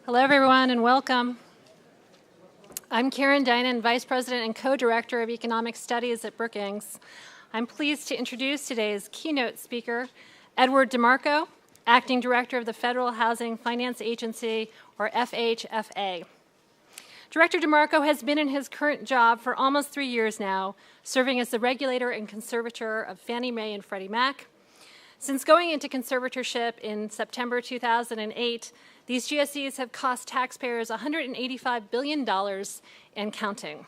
Hello, everyone, and welcome. I'm Karen Dynan, Vice President and Co-Director of Economic Studies at Brookings. I'm pleased to introduce today's keynote speaker, Edward DeMarco, Acting Director of the Federal Housing Finance Agency, or FHFA. Director DeMarco has been in his current job for almost 3 years now, serving as the regulator and conservator of Fannie Mae and Freddie Mac. Since going into conservatorship in September 2008, these GSEs have cost taxpayers $185 billion and counting.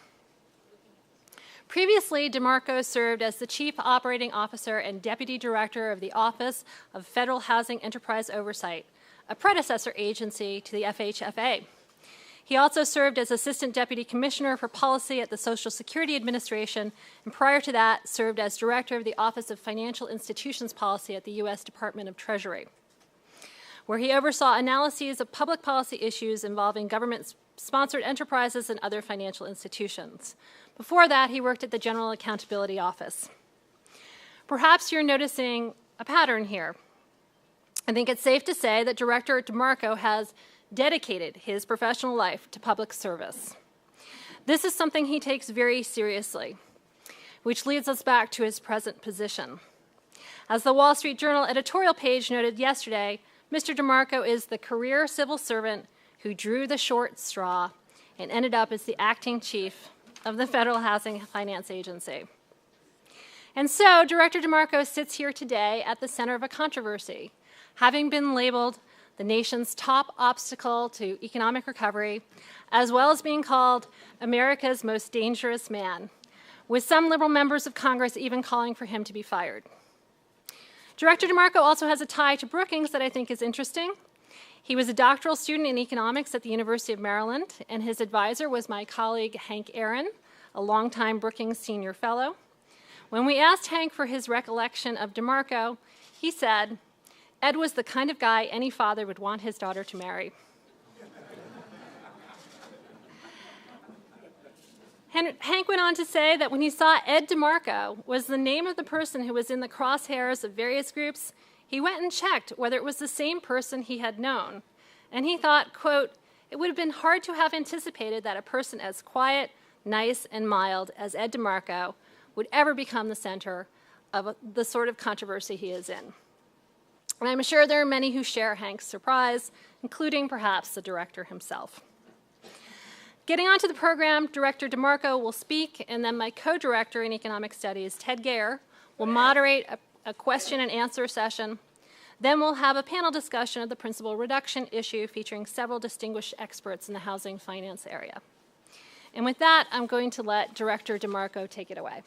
Previously, DeMarco served as the Chief Operating Officer and Deputy Director of the Office of Federal Housing Enterprise Oversight, a predecessor agency to the FHFA. He also served as Assistant Deputy Commissioner for Policy at the Social Security Administration, and prior to that, served as Director of the Office of Financial Institutions Policy at the U.S. Department of Treasury, where he oversaw analyses of public policy issues involving government-sponsored enterprises and other financial institutions. Before that, he worked at the General Accountability Office. Perhaps you're noticing a pattern here. I think it's safe to say that Director DeMarco has dedicated his professional life to public service. This is something he takes very seriously, which leads us back to his present position. As the Wall Street Journal editorial page noted yesterday, Mr. DeMarco is the career civil servant who drew the short straw and ended up as the acting chief of the Federal Housing Finance Agency. And so, Director DeMarco sits here today at the center of a controversy, having been labeled the nation's top obstacle to economic recovery, as well as being called America's most dangerous man, with some liberal members of Congress even calling for him to be fired. Director DeMarco also has a tie to Brookings that I think is interesting. He was a doctoral student in economics at the University of Maryland, and his advisor was my colleague Hank Aaron, a longtime Brookings senior fellow. When we asked Hank for his recollection of DeMarco, he said, "Ed was the kind of guy any father would want his daughter to marry." Hank went on to say that when he saw Ed DeMarco was the name of the person who was in the crosshairs of various groups, he went and checked whether it was the same person he had known. And he thought, quote, "It would have been hard to have anticipated that a person as quiet, nice, and mild as Ed DeMarco would ever become the center of the sort of controversy he is in." And I'm sure there are many who share Hank's surprise, including perhaps the director himself. Getting onto the program, Director DeMarco will speak, and then my co-director in economic studies, Ted Gare, will moderate a question and answer session. Then we'll have a panel discussion of the principal reduction issue featuring several distinguished experts in the housing finance area. And with that, I'm going to let Director DeMarco take it away.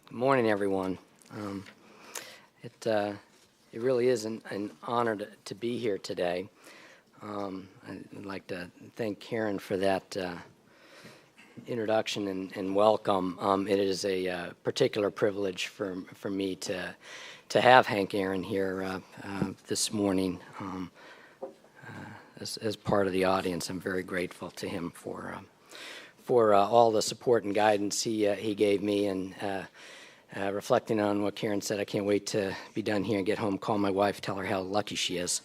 Good morning, everyone. It really is an honor to be here today. I'd like to thank Karen for that introduction and welcome. It is a particular privilege for me to have Hank Aaron here this morning as part of the audience. I'm very grateful to him for all the support and guidance he gave me, and reflecting on what Karen said, I can't wait to be done here and get home, call my wife, tell her how lucky she is.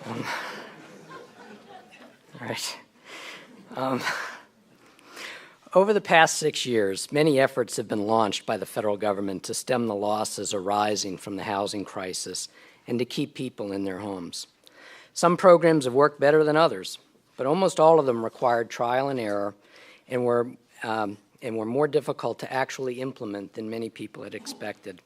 All right. Over the past 6 years, many efforts have been launched by the federal government to stem the losses arising from the housing crisis and to keep people in their homes. Some programs have worked better than others, but almost all of them required trial and error and were more difficult to actually implement than many people had expected.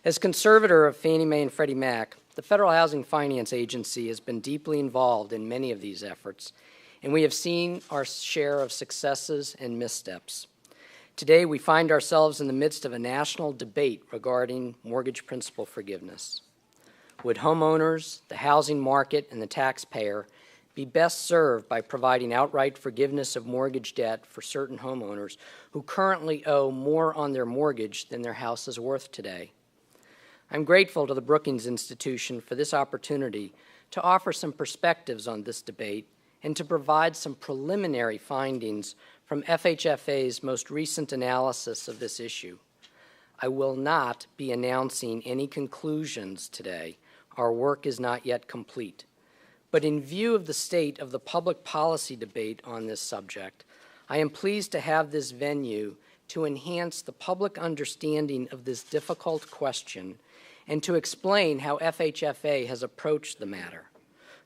As conservator of Fannie Mae and Freddie Mac, the Federal Housing Finance Agency has been deeply involved in many of these efforts, and we have seen our share of successes and missteps. Today, we find ourselves in the midst of a national debate regarding mortgage principal forgiveness. Would homeowners, the housing market, and the taxpayer be best served by providing outright forgiveness of mortgage debt for certain homeowners who currently owe more on their mortgage than their house is worth today. I'm grateful to the Brookings Institution for this opportunity to offer some perspectives on this debate and to provide some preliminary findings from FHFA's most recent analysis of this issue. I will not be announcing any conclusions today. Our work is not yet complete. But in view of the state of the public policy debate on this subject, I am pleased to have this venue to enhance the public understanding of this difficult question and to explain how FHFA has approached the matter.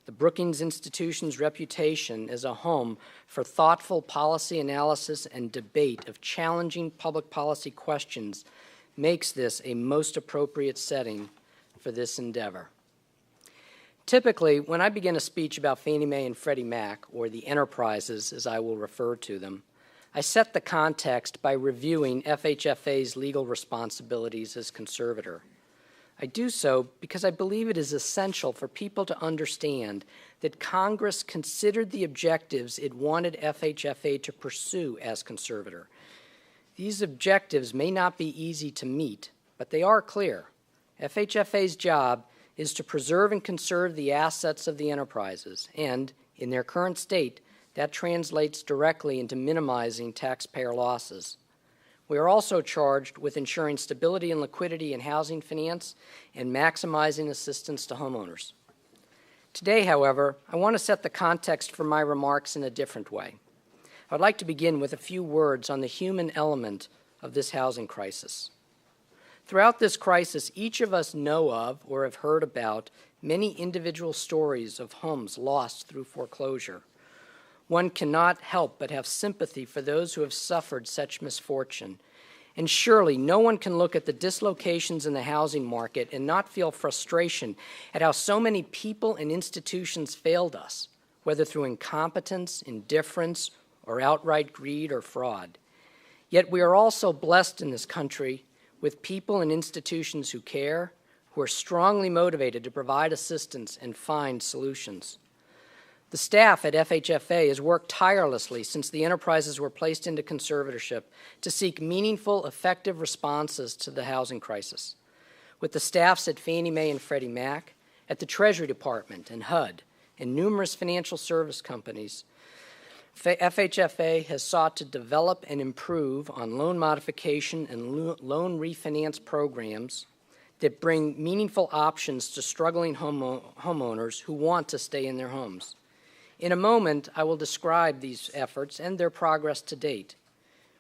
The Brookings Institution's reputation as a home for thoughtful policy analysis and debate of challenging public policy questions makes this a most appropriate setting for this endeavor. Typically, when I begin a speech about Fannie Mae and Freddie Mac, or the enterprises as I will refer to them, I set the context by reviewing FHFA's legal responsibilities as conservator. I do so because I believe it is essential for people to understand that Congress considered the objectives it wanted FHFA to pursue as conservator. These objectives may not be easy to meet, but they are clear. FHFA's job is to preserve and conserve the assets of the enterprises, and, in their current state, that translates directly into minimizing taxpayer losses. We are also charged with ensuring stability and liquidity in housing finance and maximizing assistance to homeowners. Today, however, I want to set the context for my remarks in a different way. I would like to begin with a few words on the human element of this housing crisis. Throughout this crisis, each of us know of or have heard about many individual stories of homes lost through foreclosure. One cannot help but have sympathy for those who have suffered such misfortune. And surely no one can look at the dislocations in the housing market and not feel frustration at how so many people and institutions failed us, whether through incompetence, indifference, or outright greed or fraud. Yet we are also blessed in this country with people and institutions who care, who are strongly motivated to provide assistance and find solutions. The staff at FHFA has worked tirelessly since the enterprises were placed into conservatorship to seek meaningful, effective responses to the housing crisis. With the staffs at Fannie Mae and Freddie Mac, at the Treasury Department and HUD, and numerous financial service companies, FHFA has sought to develop and improve on loan modification and loan refinance programs that bring meaningful options to struggling homeowners who want to stay in their homes. In a moment, I will describe these efforts and their progress to date.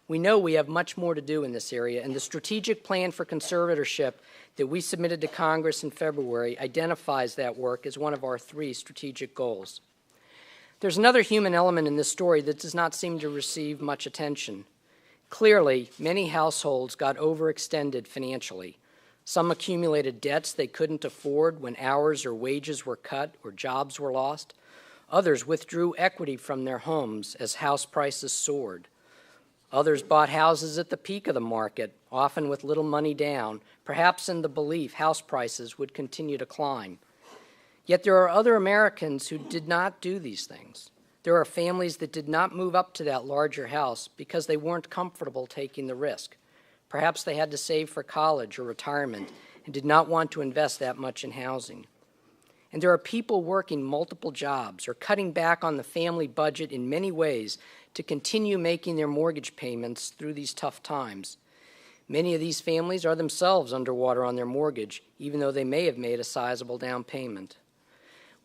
We know we have much more to do in this area, and the strategic plan for conservatorship that we submitted to Congress in February identifies that work as one of our 3 strategic goals. There's another human element in this story that does not seem to receive much attention. Clearly, many households got overextended financially. Some accumulated debts they couldn't afford when hours or wages were cut or jobs were lost. Others withdrew equity from their homes as house prices soared. Others bought houses at the peak of the market, often with little money down, perhaps in the belief house prices would continue to climb. Yet there are other Americans who did not do these things. There are families that did not move up to that larger house because they weren't comfortable taking the risk. Perhaps they had to save for college or retirement and did not want to invest that much in housing. And there are people working multiple jobs or cutting back on the family budget in many ways to continue making their mortgage payments through these tough times. Many of these families are themselves underwater on their mortgage, even though they may have made a sizable down payment.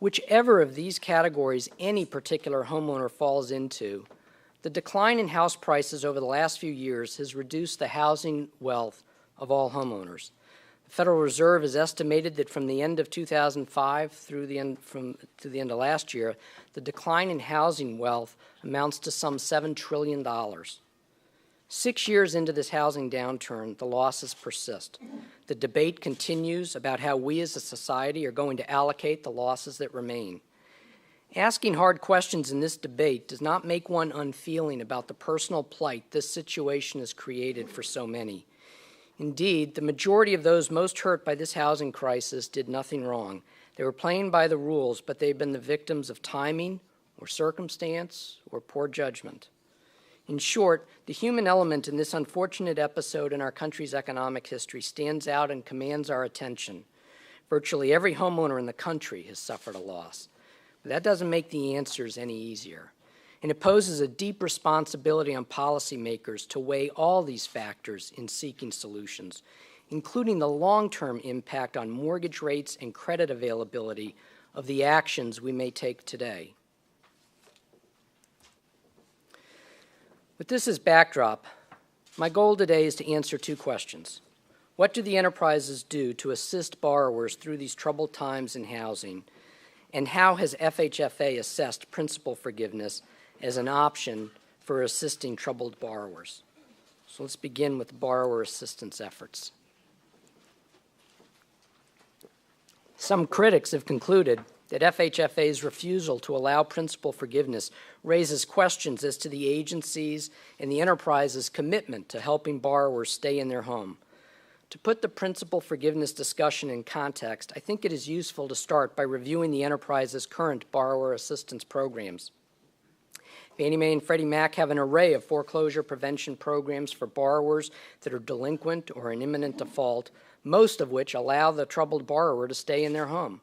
Whichever of these categories any particular homeowner falls into, the decline in house prices over the last few years has reduced the housing wealth of all homeowners. The Federal Reserve has estimated that from the end of 2005 through the end of last year, the decline in housing wealth amounts to some $7 trillion. 6 years into this housing downturn, the losses persist. The debate continues about how we as a society are going to allocate the losses that remain. Asking hard questions in this debate does not make one unfeeling about the personal plight this situation has created for so many. Indeed, the majority of those most hurt by this housing crisis did nothing wrong. They were playing by the rules, but they've been the victims of timing or circumstance, or poor judgment. In short, the human element in this unfortunate episode in our country's economic history stands out and commands our attention. Virtually every homeowner in the country has suffered a loss. But that doesn't make the answers any easier. And it poses a deep responsibility on policymakers to weigh all these factors in seeking solutions, including the long-term impact on mortgage rates and credit availability of the actions we may take today. With this as backdrop, my goal today is to answer two questions. What do the enterprises do to assist borrowers through these troubled times in housing? And how has FHFA assessed principal forgiveness as an option for assisting troubled borrowers? So let's begin with borrower assistance efforts. Some critics have concluded that FHFA's refusal to allow principal forgiveness raises questions as to the agency's and the enterprise's commitment to helping borrowers stay in their home. To put the principal forgiveness discussion in context, I think it is useful to start by reviewing the enterprise's current borrower assistance programs. Fannie Mae and Freddie Mac have an array of foreclosure prevention programs for borrowers that are delinquent or in imminent default, most of which allow the troubled borrower to stay in their home.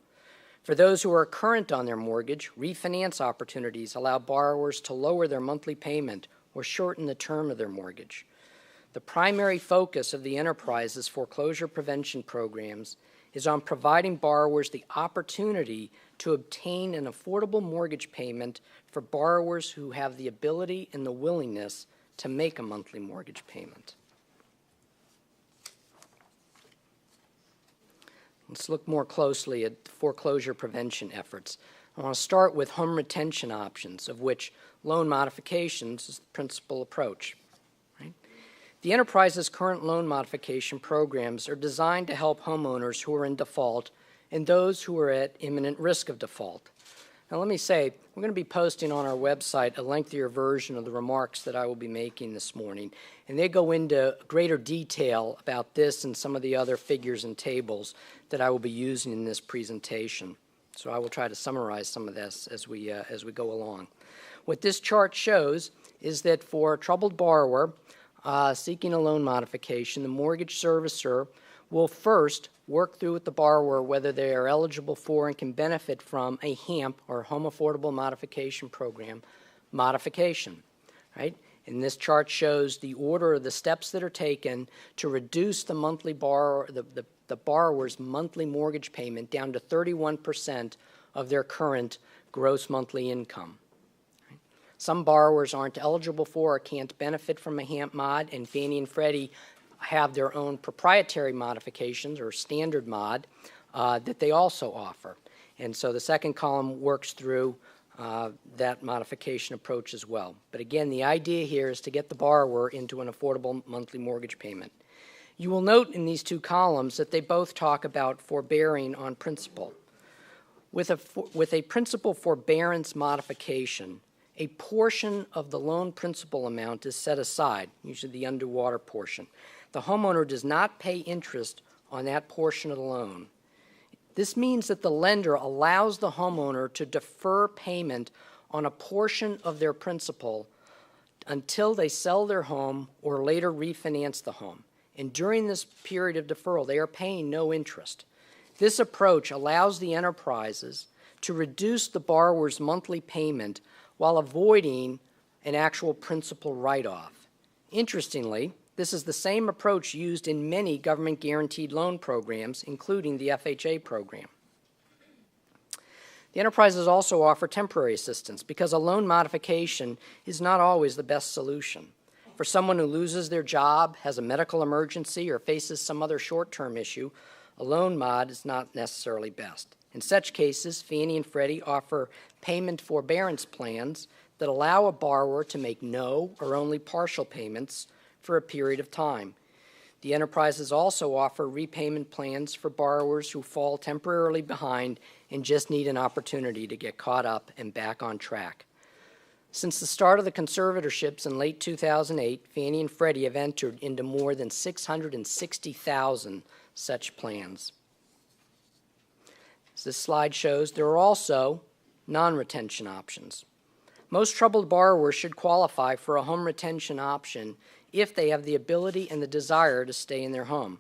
For those who are current on their mortgage, refinance opportunities allow borrowers to lower their monthly payment or shorten the term of their mortgage. The primary focus of the enterprise's foreclosure prevention programs is on providing borrowers the opportunity to obtain an affordable mortgage payment for borrowers who have the ability and the willingness to make a monthly mortgage payment. Let's look more closely at foreclosure prevention efforts. I want to start with home retention options, of which loan modifications is the principal approach. Right? The enterprise's current loan modification programs are designed to help homeowners who are in default and those who are at imminent risk of default. Now let me say, we're going to be posting on our website a lengthier version of the remarks that I will be making this morning, and they go into greater detail about this and some of the other figures and tables that I will be using in this presentation. So I will try to summarize some of this as we go along. What this chart shows is that for a troubled borrower seeking a loan modification, the mortgage servicer will first work through with the borrower whether they are eligible for and can benefit from a HAMP, or Home Affordable Modification Program, modification, right? And this chart shows the order of the steps that are taken to reduce the monthly the borrower's monthly mortgage payment down to 31% of their current gross monthly income. Right? Some borrowers aren't eligible for or can't benefit from a HAMP mod, and Fannie and Freddie have their own proprietary modifications or standard mod that they also offer. And so the second column works through that modification approach as well. But again, the idea here is to get the borrower into an affordable monthly mortgage payment. You will note in these two columns that they both talk about forbearing on principal. With a principal forbearance modification, a portion of the loan principal amount is set aside, usually the underwater portion. The homeowner does not pay interest on that portion of the loan. This means that the lender allows the homeowner to defer payment on a portion of their principal until they sell their home or later refinance the home. And during this period of deferral, they are paying no interest. This approach allows the enterprises to reduce the borrower's monthly payment while avoiding an actual principal write-off. Interestingly, this is the same approach used in many government-guaranteed loan programs, including the FHA program. The enterprises also offer temporary assistance because a loan modification is not always the best solution. For someone who loses their job, has a medical emergency, or faces some other short-term issue, a loan mod is not necessarily best. In such cases, Fannie and Freddie offer payment forbearance plans that allow a borrower to make no or only partial payments for a period of time. The enterprises also offer repayment plans for borrowers who fall temporarily behind and just need an opportunity to get caught up and back on track. Since the start of the conservatorships in late 2008, Fannie and Freddie have entered into more than 660,000 such plans. As this slide shows, there are also non-retention options. Most troubled borrowers should qualify for a home retention option if they have the ability and the desire to stay in their home.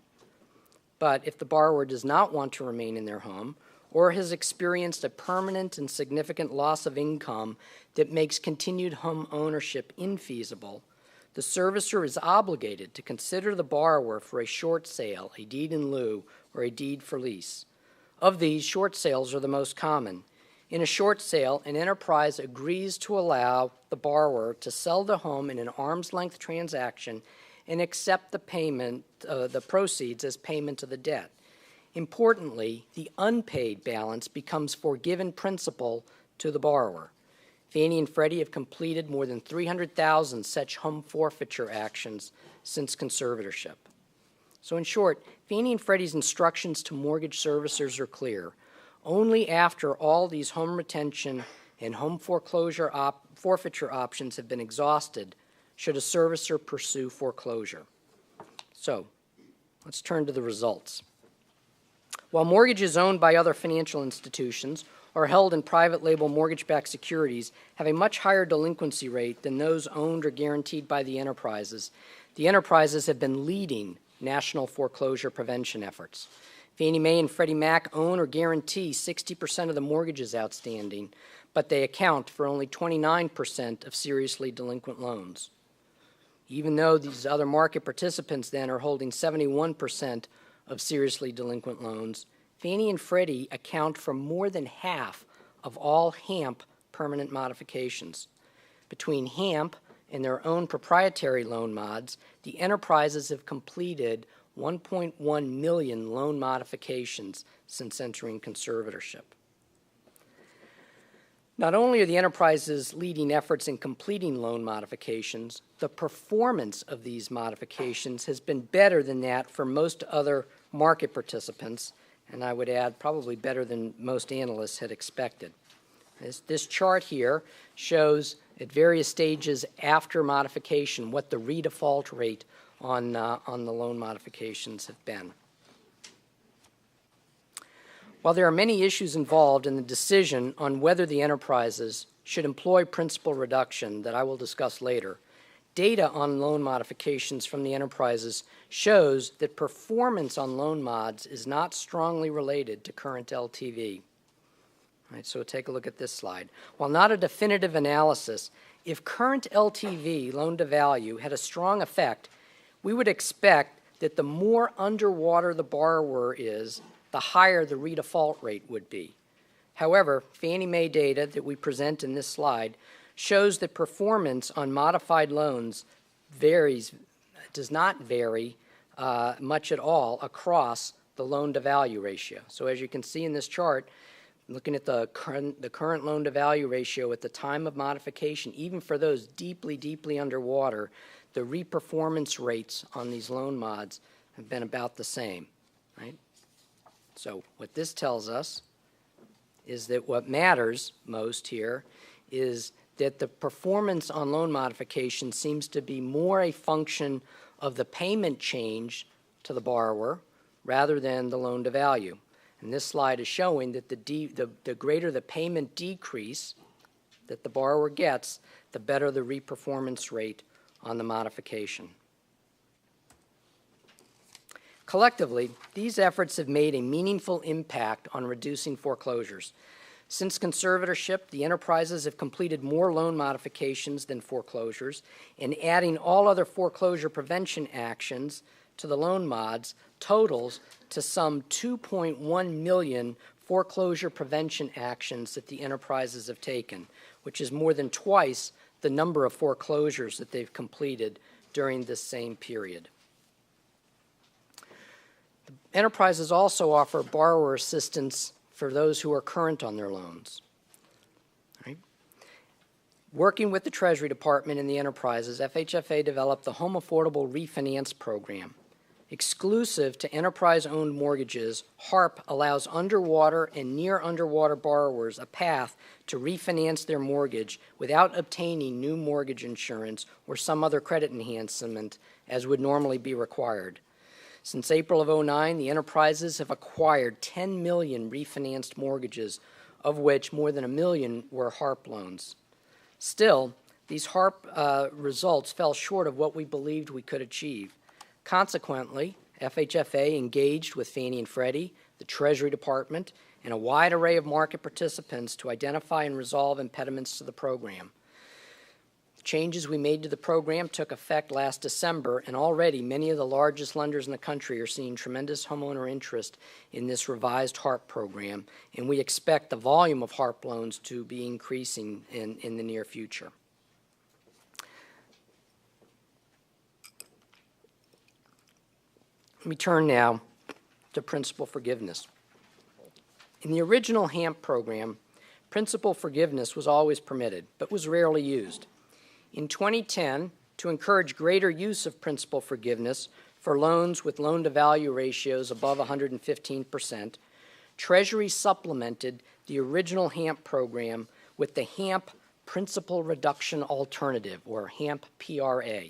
But if the borrower does not want to remain in their home or has experienced a permanent and significant loss of income that makes continued home ownership infeasible, the servicer is obligated to consider the borrower for a short sale, a deed in lieu, or a deed for lease. Of these, short sales are the most common. In a short sale, an enterprise agrees to allow the borrower to sell the home in an arm's-length transaction and accept the payment, the proceeds as payment of the debt. Importantly, the unpaid balance becomes forgiven principal to the borrower. Fannie and Freddie have completed more than 300,000 such home forfeiture actions since conservatorship. So in short, Fannie and Freddie's instructions to mortgage servicers are clear. Only after all these home retention and home foreclosure forfeiture options have been exhausted should a servicer pursue foreclosure. So let's turn to the results. While mortgages owned by other financial institutions or held in private label mortgage-backed securities have a much higher delinquency rate than those owned or guaranteed by the enterprises have been leading national foreclosure prevention efforts. Fannie Mae and Freddie Mac own or guarantee 60% of the mortgages outstanding, but they account for only 29% of seriously delinquent loans. Even though these other market participants then are holding 71% of seriously delinquent loans, Fannie and Freddie account for more than half of all HAMP permanent modifications. Between HAMP and their own proprietary loan mods, the enterprises have completed 1.1 million loan modifications since entering conservatorship. Not only are the enterprises leading efforts in completing loan modifications, the performance of these modifications has been better than that for most other market participants, and I would add probably better than most analysts had expected. This chart here shows at various stages after modification what the redefault rate on the loan modifications have been. While there are many issues involved in the decision on whether the enterprises should employ principal reduction that I will discuss later, data on loan modifications from the enterprises shows that performance on loan mods is not strongly related to current LTV. All right, so take a look at this slide. While not a definitive analysis, if current LTV, loan to value, had a strong effect, we would expect that the more underwater the borrower is, the higher the redefault rate would be. However, Fannie Mae data that we present in this slide shows that performance on modified loans does not vary much at all across the loan-to-value ratio. So as you can see in this chart, looking at the current loan-to-value ratio at the time of modification, even for those deeply, deeply underwater, the reperformance rates on these loan mods have been about the same, right? So what this tells us is that what matters most here is that the performance on loan modification seems to be more a function of the payment change to the borrower rather than the loan to value. And this slide is showing that the greater the payment decrease that the borrower gets, the better the reperformance rate on the modification. Collectively, these efforts have made a meaningful impact on reducing foreclosures. Since conservatorship, the enterprises have completed more loan modifications than foreclosures, and adding all other foreclosure prevention actions to the loan mods totals to some 2.1 million foreclosure prevention actions that the enterprises have taken, which is more than twice the number of foreclosures that they've completed during this same period. The enterprises also offer borrower assistance for those who are current on their loans. Right? Working with the Treasury Department and the enterprises, FHFA developed the Home Affordable Refinance Program. Exclusive to enterprise-owned mortgages, HARP allows underwater and near underwater borrowers a path to refinance their mortgage without obtaining new mortgage insurance or some other credit enhancement as would normally be required. Since April of 2009, the enterprises have acquired 10 million refinanced mortgages, of which more than 1 million were HARP loans. Still, these HARP results fell short of what we believed we could achieve. Consequently, FHFA engaged with Fannie and Freddie, the Treasury Department, and a wide array of market participants to identify and resolve impediments to the program. The changes we made to the program took effect last December, and already many of the largest lenders in the country are seeing tremendous homeowner interest in this revised HARP program, and we expect the volume of HARP loans to be increasing in the near future. Let me turn now to principal forgiveness. In the original HAMP program, principal forgiveness was always permitted, but was rarely used. In 2010, to encourage greater use of principal forgiveness for loans with loan-to-value ratios above 115%, Treasury supplemented the original HAMP program with the HAMP Principal Reduction Alternative, or HAMP PRA.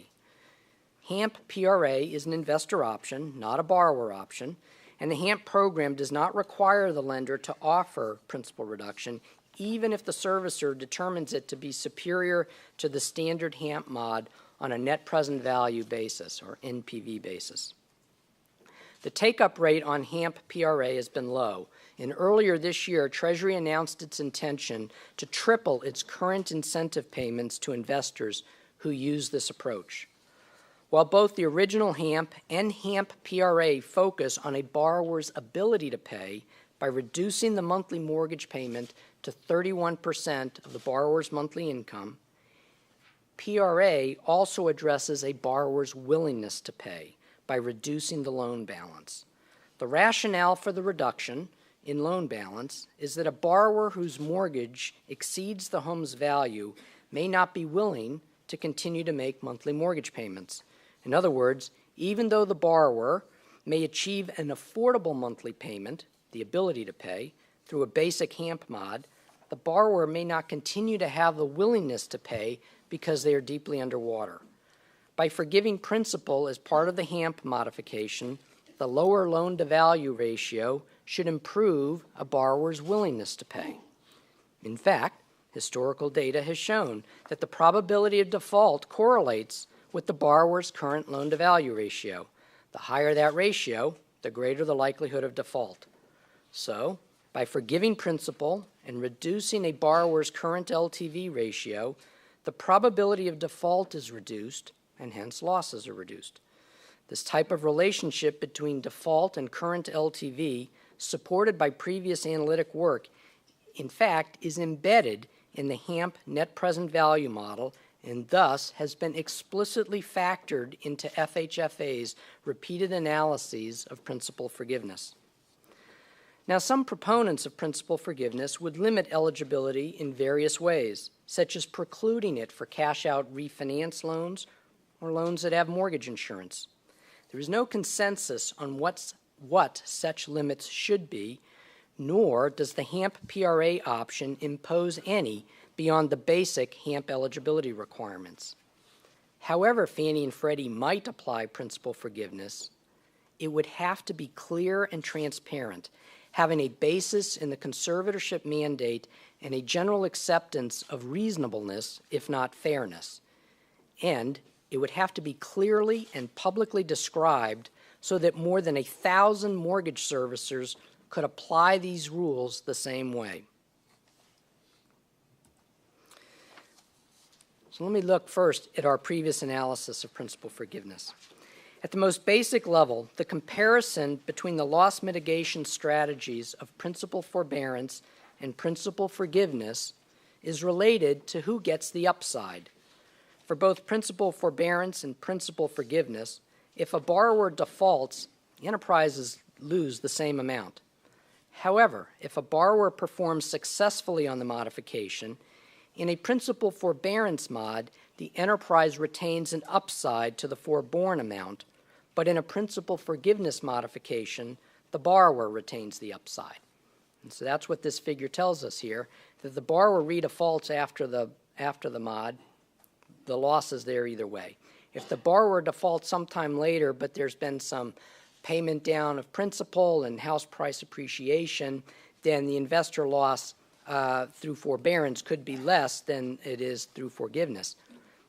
HAMP PRA is an investor option, not a borrower option, and the HAMP program does not require the lender to offer principal reduction, even if the servicer determines it to be superior to the standard HAMP mod on a net present value basis, or NPV basis. The take-up rate on HAMP PRA has been low, and earlier this year, Treasury announced its intention to triple its current incentive payments to investors who use this approach. While both the original HAMP and HAMP PRA focus on a borrower's ability to pay by reducing the monthly mortgage payment to 31% of the borrower's monthly income, PRA also addresses a borrower's willingness to pay by reducing the loan balance. The rationale for the reduction in loan balance is that a borrower whose mortgage exceeds the home's value may not be willing to continue to make monthly mortgage payments. In other words, even though the borrower may achieve an affordable monthly payment, the ability to pay, through a basic HAMP mod, the borrower may not continue to have the willingness to pay because they are deeply underwater. By forgiving principal as part of the HAMP modification, the lower loan-to-value ratio should improve a borrower's willingness to pay. In fact, historical data has shown that the probability of default correlates with the borrower's current loan-to-value ratio. The higher that ratio, the greater the likelihood of default. So, by forgiving principal and reducing a borrower's current LTV ratio, the probability of default is reduced, and hence losses are reduced. This type of relationship between default and current LTV, supported by previous analytic work, in fact, is embedded in the HAMP net present value model and thus has been explicitly factored into FHFA's repeated analyses of principal forgiveness. Now, some proponents of principal forgiveness would limit eligibility in various ways, such as precluding it for cash-out refinance loans or loans that have mortgage insurance. There is no consensus on what such limits should be, nor does the HAMP PRA option impose any beyond the basic HAMP eligibility requirements. However Fannie and Freddie might apply principal forgiveness, it would have to be clear and transparent, having a basis in the conservatorship mandate and a general acceptance of reasonableness, if not fairness. And it would have to be clearly and publicly described so that more than 1,000 mortgage servicers could apply these rules the same way. So let me look first at our previous analysis of principal forgiveness. At the most basic level, the comparison between the loss mitigation strategies of principal forbearance and principal forgiveness is related to who gets the upside. For both principal forbearance and principal forgiveness, if a borrower defaults, enterprises lose the same amount. However, if a borrower performs successfully on the modification, in a principal forbearance mod, the enterprise retains an upside to the forborne amount, but in a principal forgiveness modification, the borrower retains the upside. And so that's what this figure tells us here, that the borrower redefaults after the mod, the loss is there either way. If the borrower defaults sometime later, but there's been some payment down of principal and house price appreciation, then the investor loss through forbearance could be less than it is through forgiveness.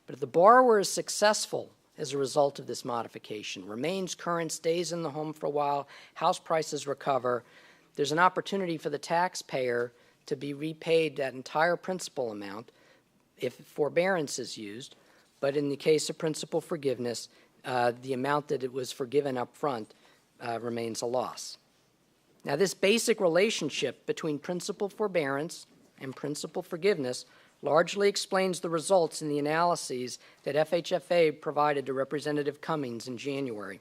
But if the borrower is successful as a result of this modification, remains current, stays in the home for a while, house prices recover, there's an opportunity for the taxpayer to be repaid that entire principal amount if forbearance is used. But in the case of principal forgiveness, the amount that it was forgiven up front remains a loss. Now, this basic relationship between principal forbearance and principal forgiveness largely explains the results in the analyses that FHFA provided to Representative Cummings in January.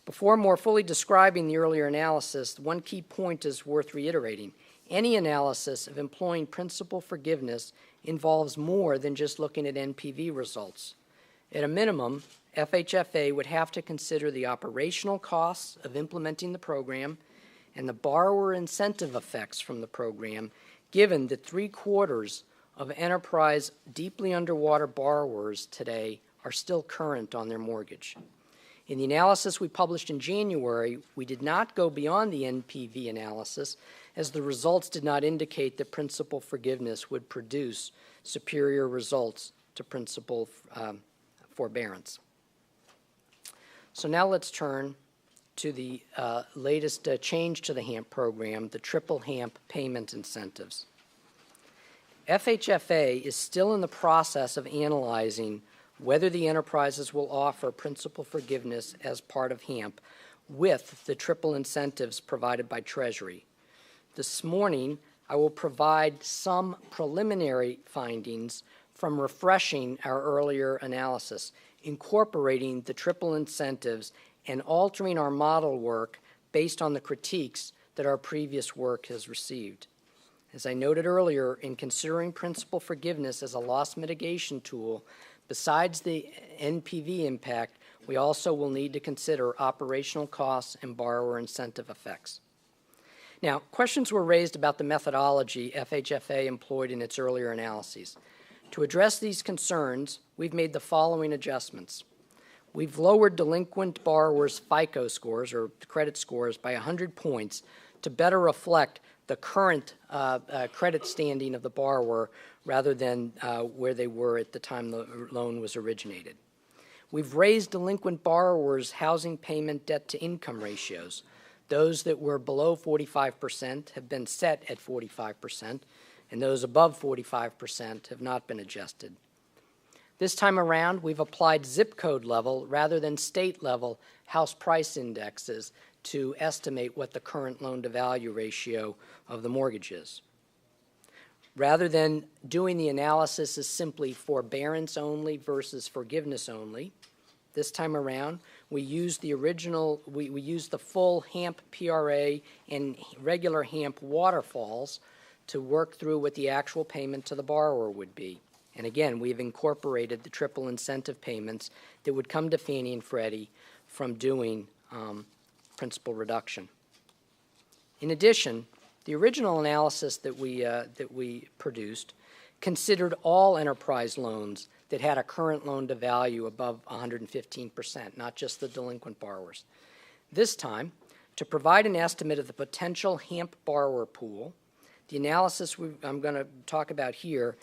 Before more fully describing the earlier analysis, one key point is worth reiterating. Any analysis of employing principal forgiveness involves more than just looking at NPV results. At a minimum, FHFA would have to consider the operational costs of implementing the program and the borrower incentive effects from the program, given that 3/4 of enterprise deeply underwater borrowers today are still current on their mortgage. In the analysis we published in January, we did not go beyond the NPV analysis, as the results did not indicate that principal forgiveness would produce superior results to principal forbearance. So now let's turn to the latest change to the HAMP program, the triple HAMP payment incentives. FHFA is still in the process of analyzing whether the enterprises will offer principal forgiveness as part of HAMP with the triple incentives provided by Treasury. This morning, I will provide some preliminary findings from refreshing our earlier analysis, incorporating the triple incentives and altering our model work based on the critiques that our previous work has received. As I noted earlier, in considering principal forgiveness as a loss mitigation tool, besides the NPV impact, we also will need to consider operational costs and borrower incentive effects. Now, questions were raised about the methodology FHFA employed in its earlier analyses. To address these concerns, we've made the following adjustments. We've lowered delinquent borrowers' FICO scores, or credit scores, by 100 points to better reflect the current credit standing of the borrower rather than where they were at the time the loan was originated. We've raised delinquent borrowers' housing payment debt-to-income ratios. Those that were below 45% have been set at 45%, and those above 45% have not been adjusted. This time around, we've applied zip code level rather than state level house price indexes to estimate what the current loan-to-value ratio of the mortgage is. Rather than doing the analysis as simply forbearance only versus forgiveness only, this time around, we used the full HAMP PRA and regular HAMP waterfalls to work through what the actual payment to the borrower would be. And again, we've incorporated the triple incentive payments that would come to Fannie and Freddie from doing principal reduction. In addition, the original analysis that we produced considered all enterprise loans that had a current loan-to-value above 115%, not just the delinquent borrowers. This time, to provide an estimate of the potential HAMP borrower pool, the analysis I'm going to talk about here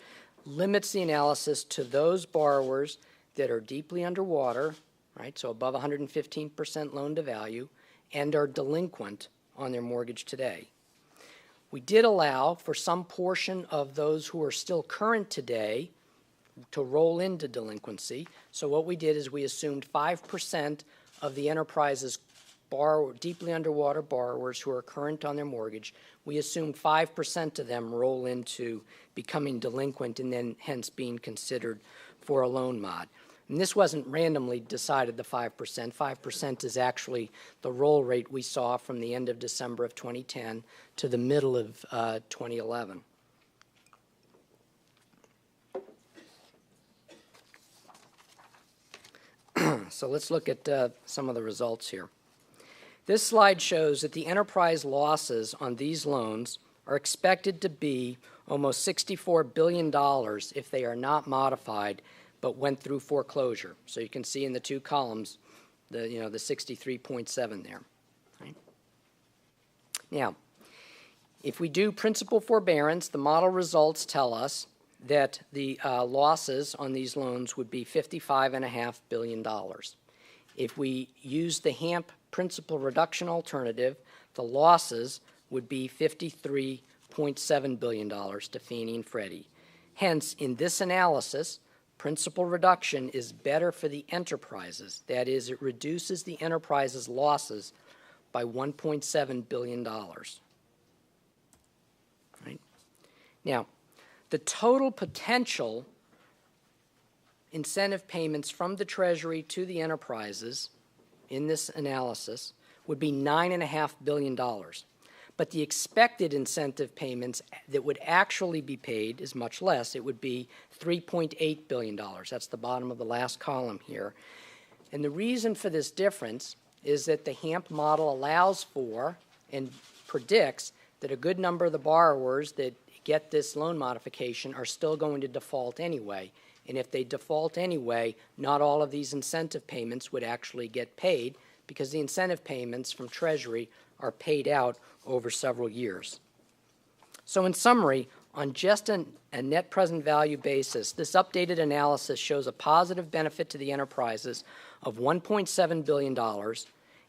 limits the analysis to those borrowers that are deeply underwater, right, so above 115% loan-to-value, and are delinquent on their mortgage today. We did allow for some portion of those who are still current today to roll into delinquency. So what we did is we assumed 5% of the enterprise's deeply underwater borrowers who are current on their mortgage, we assumed 5% of them roll into becoming delinquent and then hence being considered for a loan mod. And this wasn't randomly decided, the 5%. 5% is actually the roll rate we saw from the end of December of 2010 to the middle of 2011. So let's look at some of the results here. This slide shows that the enterprise losses on these loans are expected to be almost $64 billion if they are not modified but went through foreclosure. So you can see in the two columns the 63.7 there. Right? Now, If we do principal forbearance, the model results tell us that the losses on these loans would be $55.5 billion. If we use the HAMP principal reduction alternative, the losses would be $53.7 billion to Fannie and Freddie. Hence, in this analysis, principal reduction is better for the enterprises. That is, it reduces the enterprise's losses by $1.7 billion. Right? Now, the total potential incentive payments from the Treasury to the enterprises in this analysis would be $9.5 billion. But the expected incentive payments that would actually be paid is much less. It would be $3.8 billion. That's the bottom of the last column here. And the reason for this difference is that the HAMP model allows for and predicts that a good number of the borrowers that get this loan modification are still going to default anyway. And if they default anyway, not all of these incentive payments would actually get paid because the incentive payments from Treasury are paid out over several years. So in summary, on just a net present value basis, this updated analysis shows a positive benefit to the enterprises of $1.7 billion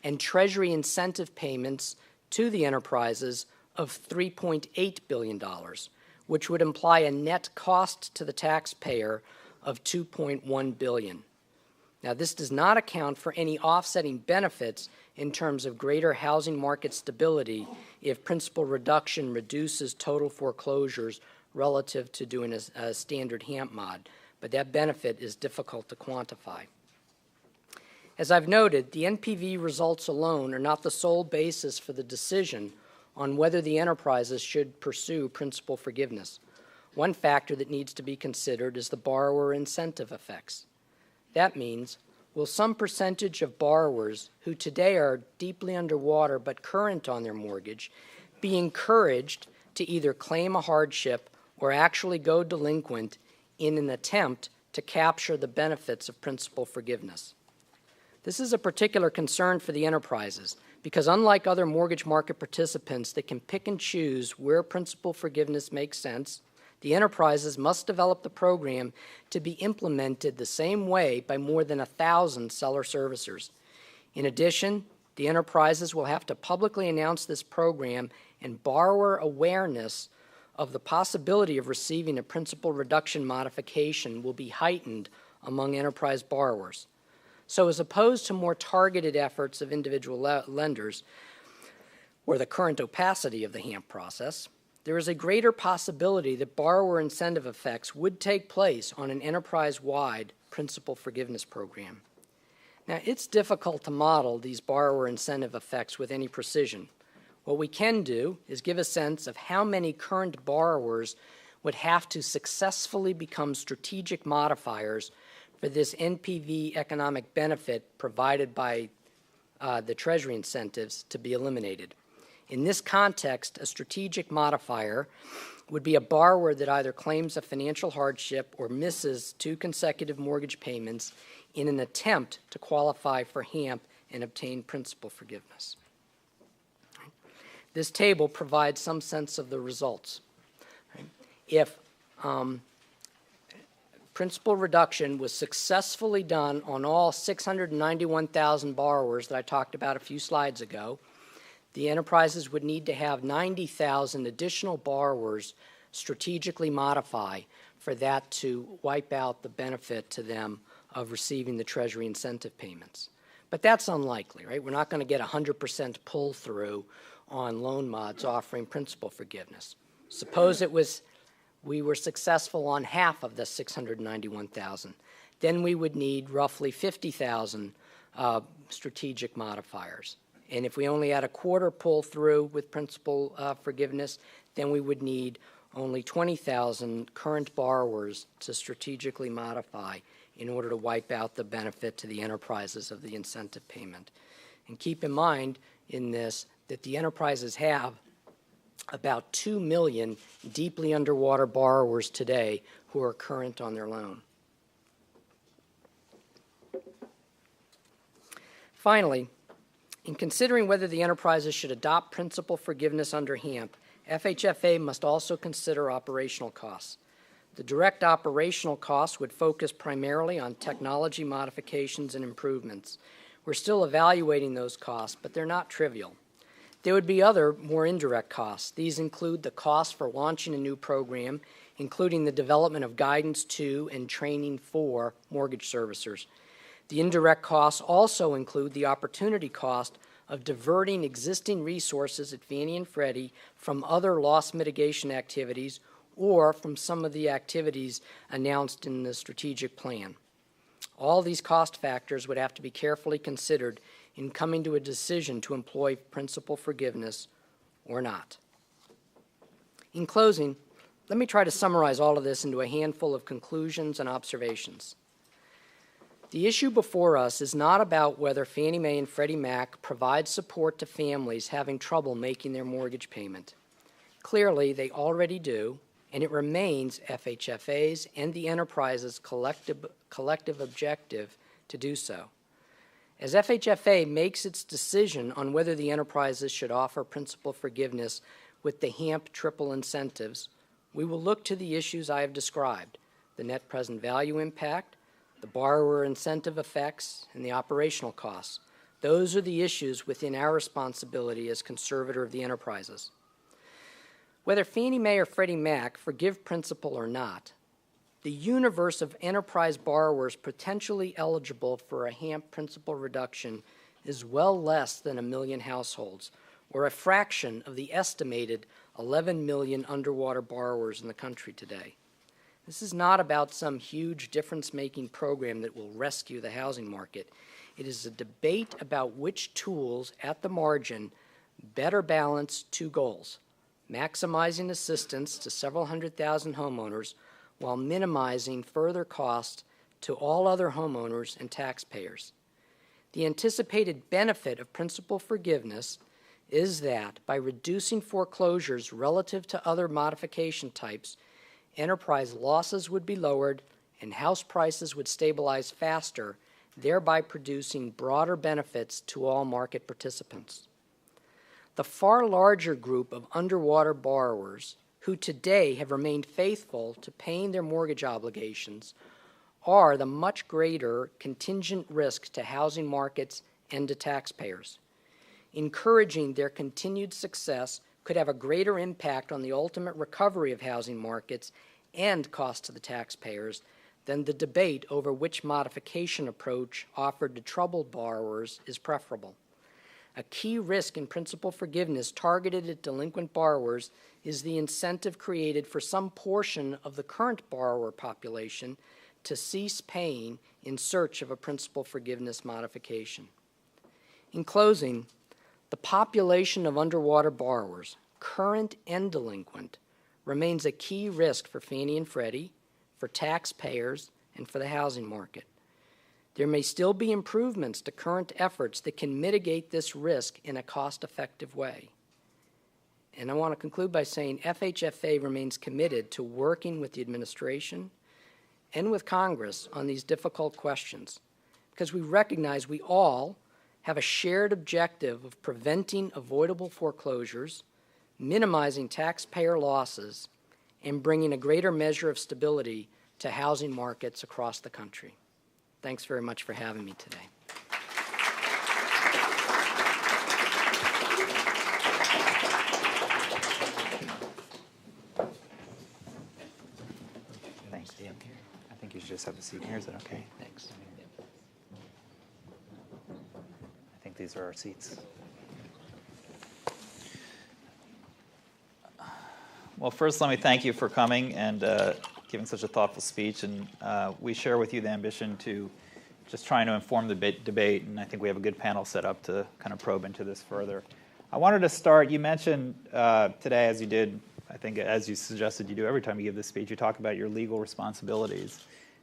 and Treasury incentive payments to the enterprises of $3.8 billion, which would imply a net cost to the taxpayer of $2.1 billion. Now, this does not account for any offsetting benefits in terms of greater housing market stability if principal reduction reduces total foreclosures relative to doing a standard HAMP mod, but that benefit is difficult to quantify. As I've noted, the NPV results alone are not the sole basis for the decision on whether the enterprises should pursue principal forgiveness. One factor that needs to be considered is the borrower incentive effects. That means, will some percentage of borrowers who today are deeply underwater but current on their mortgage be encouraged to either claim a hardship or actually go delinquent in an attempt to capture the benefits of principal forgiveness? This is a particular concern for the enterprises because unlike other mortgage market participants that can pick and choose where principal forgiveness makes sense, the enterprises must develop the program to be implemented the same way by more than 1,000 seller servicers. In addition, the enterprises will have to publicly announce this program, and borrower awareness of the possibility of receiving a principal reduction modification will be heightened among enterprise borrowers. So as opposed to more targeted efforts of individual lenders or the current opacity of the HAMP process, there is a greater possibility that borrower incentive effects would take place on an enterprise-wide principal forgiveness program. Now, it's difficult to model these borrower incentive effects with any precision. What we can do is give a sense of how many current borrowers would have to successfully become strategic modifiers for this NPV economic benefit provided by the Treasury incentives to be eliminated. In this context, a strategic modifier would be a borrower that either claims a financial hardship or misses 2 consecutive mortgage payments in an attempt to qualify for HAMP and obtain principal forgiveness. This table provides some sense of the results. If principal reduction was successfully done on all 691,000 borrowers that I talked about a few slides ago, the enterprises would need to have 90,000 additional borrowers strategically modify for that to wipe out the benefit to them of receiving the Treasury incentive payments. But that's unlikely, right? We're not going to get 100% pull-through on loan mods offering principal forgiveness. Suppose we were successful on half of the 691,000. Then we would need roughly 50,000 strategic modifiers. And if we only had a quarter pull through with principal forgiveness, then we would need only 20,000 current borrowers to strategically modify in order to wipe out the benefit to the enterprises of the incentive payment. And keep in mind in this that the enterprises have about 2 million deeply underwater borrowers today who are current on their loan. Finally, in considering whether the enterprises should adopt principal forgiveness under HAMP, FHFA must also consider operational costs. The direct operational costs would focus primarily on technology modifications and improvements. We're still evaluating those costs, but they're not trivial. There would be other, more indirect costs. These include the cost for launching a new program, including the development of guidance to and training for mortgage servicers. The indirect costs also include the opportunity cost of diverting existing resources at Fannie and Freddie from other loss mitigation activities or from some of the activities announced in the strategic plan. All these cost factors would have to be carefully considered in coming to a decision to employ principal forgiveness or not. In closing, let me try to summarize all of this into a handful of conclusions and observations. The issue before us is not about whether Fannie Mae and Freddie Mac provide support to families having trouble making their mortgage payment. Clearly, they already do, and it remains FHFA's and the enterprise's collective objective to do so. As FHFA makes its decision on whether the enterprises should offer principal forgiveness with the HAMP triple incentives, we will look to the issues I have described: the net present value impact, the borrower incentive effects, and the operational costs. Those are the issues within our responsibility as conservator of the enterprises. Whether Fannie Mae or Freddie Mac forgive principal or not, the universe of enterprise borrowers potentially eligible for a HAMP principal reduction is well less than 1 million households, or a fraction of the estimated 11 million underwater borrowers in the country today. This is not about some huge difference-making program that will rescue the housing market. It is a debate about which tools at the margin better balance two goals: maximizing assistance to several 100,000 homeowners while minimizing further costs to all other homeowners and taxpayers. The anticipated benefit of principal forgiveness is that by reducing foreclosures relative to other modification types, enterprise losses would be lowered and house prices would stabilize faster, thereby producing broader benefits to all market participants. The far larger group of underwater borrowers who today have remained faithful to paying their mortgage obligations are the much greater contingent risk to housing markets and to taxpayers. Encouraging their continued success could have a greater impact on the ultimate recovery of housing markets and cost to the taxpayers than the debate over which modification approach offered to troubled borrowers is preferable. A key risk in principal forgiveness targeted at delinquent borrowers is the incentive created for some portion of the current borrower population to cease paying in search of a principal forgiveness modification. In closing, the population of underwater borrowers, current and delinquent, remains a key risk for Fannie and Freddie, for taxpayers, and for the housing market. There may still be improvements to current efforts that can mitigate this risk in a cost-effective way. And I want to conclude by saying FHFA remains committed to working with the administration and with Congress on these difficult questions, because we recognize we all have a shared objective of preventing avoidable foreclosures, minimizing taxpayer losses, and bringing a greater measure of stability to housing markets across the country. Thanks very much for having me today. Thanks. I think you should just have a seat here. Is that okay? Thanks. I think these are our seats. Well, first, let me thank you for coming and giving such a thoughtful speech. And we share with you the ambition to just trying to inform the debate. And I think we have a good panel set up to kind of probe into this further. I wanted to start, you mentioned today, as you did, I think as you suggested you do every time you give this speech, you talk about your legal responsibilities.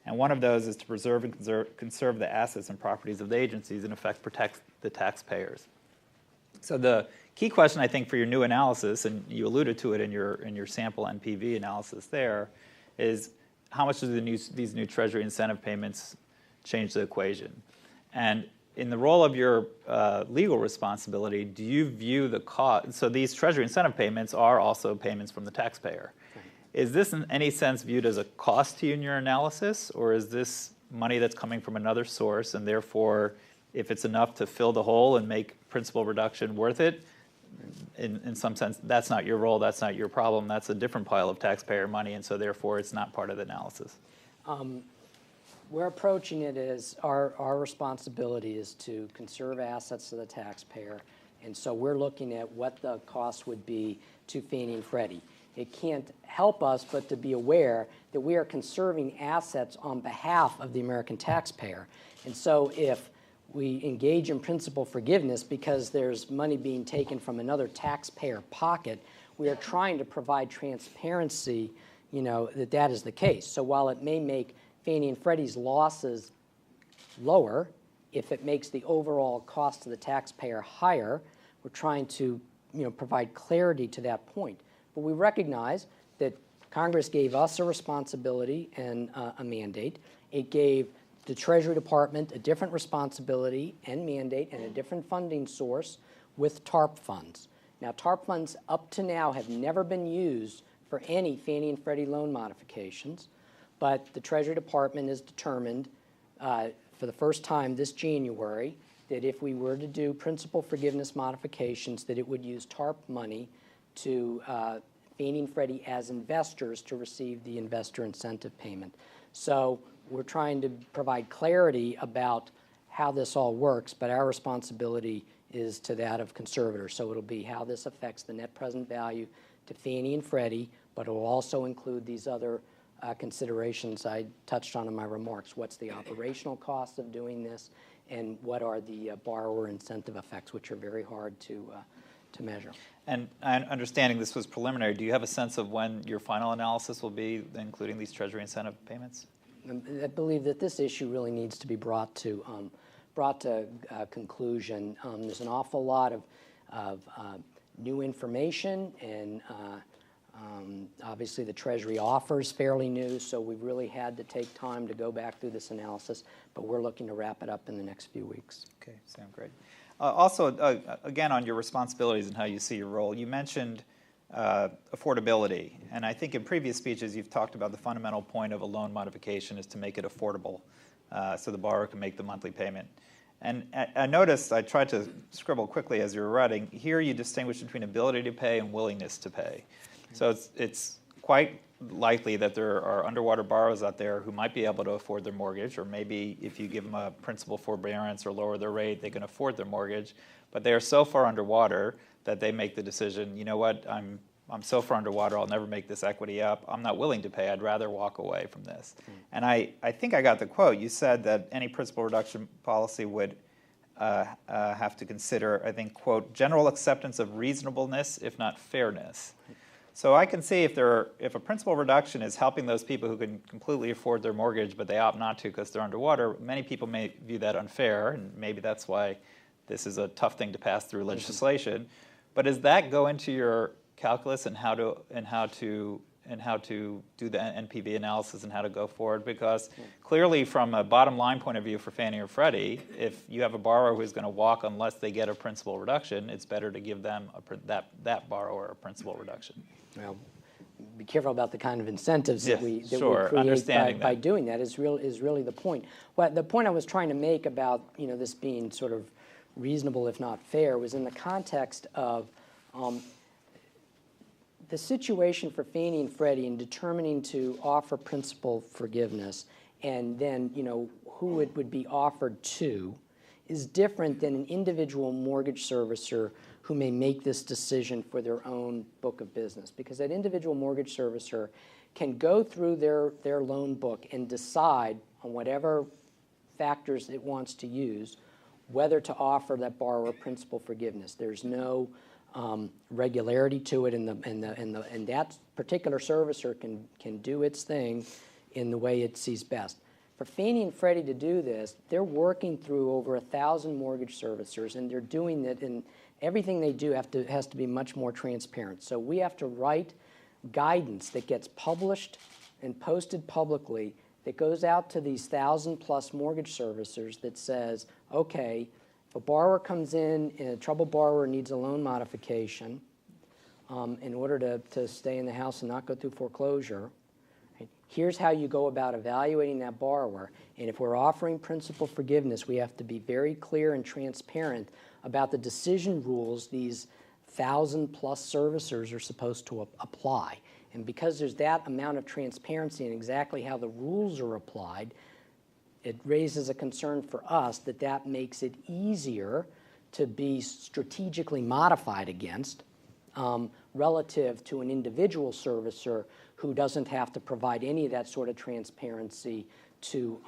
And one of those is to preserve and conserve the assets and properties of the agencies, in effect protect the taxpayers. So the key question, I think, for your new analysis, and you alluded to it in your sample NPV analysis there, is how much do these new Treasury incentive payments change the equation? And in the role of your legal responsibility, do you view the cost, so these Treasury incentive payments are also payments from the taxpayer. Is this in any sense viewed as a cost to you in your analysis, or is this money that's coming from another source, and therefore, if it's enough to fill the hole and make principal reduction worth it, in some sense, that's not your role, that's not your problem, that's a different pile of taxpayer money, and so therefore it's not part of the analysis? We're approaching it as our responsibility is to conserve assets of the taxpayer, and so we're looking at what the cost would be to Fannie and Freddie. It can't help us but to be aware that we are conserving assets on behalf of the American taxpayer. And so if we engage in principal forgiveness because there's money being taken from another taxpayer pocket, we are trying to provide transparency, that that is the case. So while it may make Fannie and Freddie's losses lower, if it makes the overall cost to the taxpayer higher, we're trying to provide clarity to that point. But we recognize that Congress gave us a responsibility and a mandate. It gave the Treasury Department a different responsibility and mandate and a different funding source with TARP funds. Now, TARP funds up to now have never been used for any Fannie and Freddie loan modifications, but the Treasury Department has determined for the first time this January that if we were to do principal forgiveness modifications, that it would use TARP money to Fannie and Freddie as investors to receive the investor incentive payment. So we're trying to provide clarity about how this all works, but our responsibility is to that of conservators. So it'll be how this affects the net present value to Fannie and Freddie, but it will also include these other considerations I touched on in my remarks. What's the operational cost of doing this, and what are the borrower incentive effects, which are very hard to measure. And understanding this was preliminary, do you have a sense of when your final analysis will be, including these Treasury incentive payments? I believe that this issue really needs to be brought to conclusion. There's an awful lot of new information, and obviously the Treasury offer is fairly new, so we've really had to take time to go back through this analysis, but we're looking to wrap it up in the next few weeks. Okay, sounds great. Also, again, on your responsibilities and how you see your role, you mentioned affordability. And I think in previous speeches you've talked about the fundamental point of a loan modification is to make it affordable so the borrower can make the monthly payment. And I noticed, I tried to scribble quickly as you were writing, here you distinguish between ability to pay and willingness to pay. So it's quite likely that there are underwater borrowers out there who might be able to afford their mortgage, or maybe if you give them a principal forbearance or lower their rate, they can afford their mortgage, but they are so far underwater that they make the decision, you know what, I'm so far underwater, I'll never make this equity up, I'm not willing to pay, I'd rather walk away from this. And I think I got the quote, you said that any principal reduction policy would have to consider, I think, quote, general acceptance of reasonableness, if not fairness. So I can see if a principal reduction is helping those people who can completely afford their mortgage, but they opt not to because they're underwater, many people may view that unfair, and maybe that's why this is a tough thing to pass through legislation. But does that go into your calculus and how to do the NPV analysis and how to go forward? Because clearly, from a bottom line point of view for Fannie or Freddie, if you have a borrower who's going to walk unless they get a principal reduction, it's better to give them that borrower a principal reduction. Well, be careful about the kind of incentives that we create by doing that is really the point. Well, the point I was trying to make about this being sort of reasonable if not fair was in the context of the situation for Fannie and Freddie in determining to offer principal forgiveness, and then who it would be offered to, is different than an individual mortgage servicer who may make this decision for their own book of business, because that individual mortgage servicer can go through their loan book and decide on whatever factors it wants to use whether to offer that borrower principal forgiveness. There's no regularity to it, and that particular servicer can do its thing in the way it sees best. For Fannie and Freddie to do this, they're working through over 1,000 mortgage servicers, and they're doing it, and everything they do has to be much more transparent. So we have to write guidance that gets published and posted publicly that goes out to these 1,000+ mortgage servicers that says, okay, if a borrower comes in and a troubled borrower needs a loan modification in order to stay in the house and not go through foreclosure, right, here's how you go about evaluating that borrower. And if we're offering principal forgiveness, we have to be very clear and transparent about the decision rules these 1,000+ servicers are supposed to apply. And because there's that amount of transparency in exactly how the rules are applied, it raises a concern for us that that makes it easier to be strategically modified against relative to an individual servicer who doesn't have to provide any of that sort of transparency to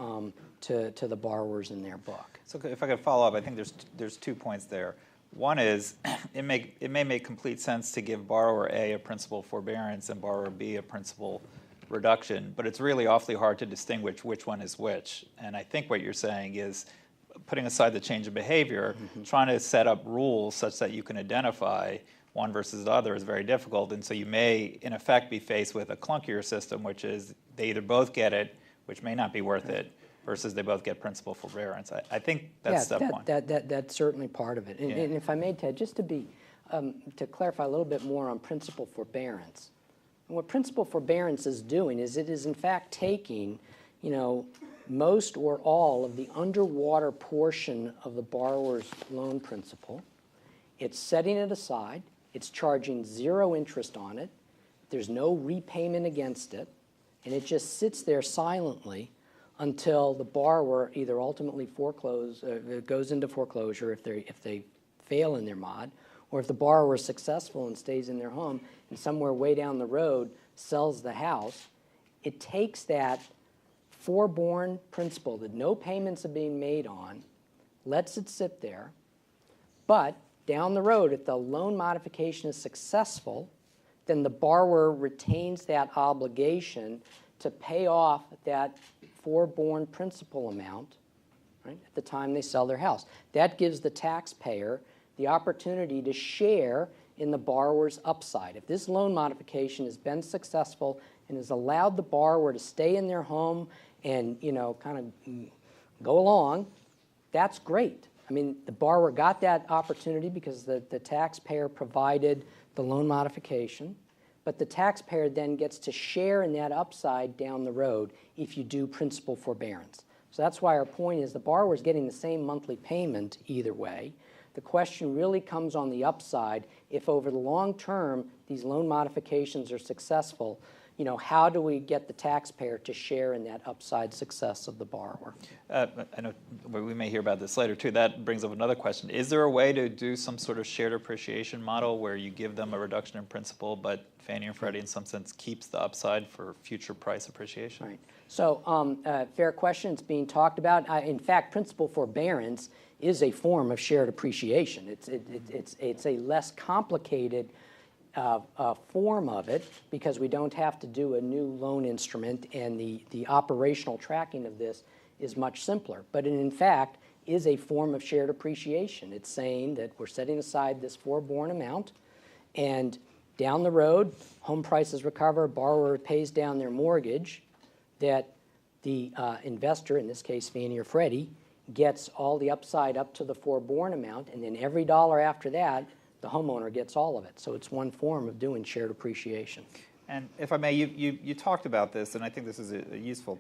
the borrowers in their book. So if I could follow up, I think there's 2 points there. One is it may make complete sense to give borrower A a principal forbearance and borrower B a principal reduction, but it's really awfully hard to distinguish which one is which. And I think what you're saying is, putting aside the change of behavior, trying to set up rules such that you can identify one versus the other is very difficult. And so you may, in effect, be faced with a clunkier system, which is they either both get it, which may not be worth it, versus they both get principal forbearance. I think that's step one. That's certainly part of it. And, and if I may, Ted, just to clarify a little bit more on principal forbearance. And what principal forbearance is doing is it is in fact taking, most or all of the underwater portion of the borrower's loan principal. It's setting it aside. It's charging 0 interest on it. There's no repayment against it. And it just sits there silently until the borrower either ultimately goes into foreclosure if they fail in their mod, or if the borrower is successful and stays in their home and somewhere way down the road sells the house. It takes that forborn principal that no payments are being made on, lets it sit there, but down the road, if the loan modification is successful, then the borrower retains that obligation to pay off that forborn principal amount, right, at the time they sell their house. That gives the taxpayer the opportunity to share in the borrower's upside. If this loan modification has been successful and has allowed the borrower to stay in their home and kind of go along, that's great. I mean, the borrower got that opportunity because the taxpayer provided the loan modification, but the taxpayer then gets to share in that upside down the road if you do principal forbearance. So that's why our point is the borrower is getting the same monthly payment either way. The question really comes on the upside. If over the long term these loan modifications are successful, how do we get the taxpayer to share in that upside success of the borrower? I know we may hear about this later too. That brings up another question. Is there a way to do some sort of shared appreciation model where you give them a reduction in principal, but Fannie and Freddie in some sense keeps the upside for future price appreciation? Right. So fair question. It's being talked about. In fact, principal forbearance is a form of shared appreciation. It's a less complicated form of it because we don't have to do a new loan instrument, and the operational tracking of this is much simpler. But it in fact is a form of shared appreciation. It's saying that we're setting aside this forborn amount, and down the road, home prices recover, borrower pays down their mortgage, that the investor, in this case Fannie or Freddie, gets all the upside up to the forborn amount, and then every dollar after that, the homeowner gets all of it. So it's one form of doing shared appreciation. And if I may, you talked about this, and I think this is a useful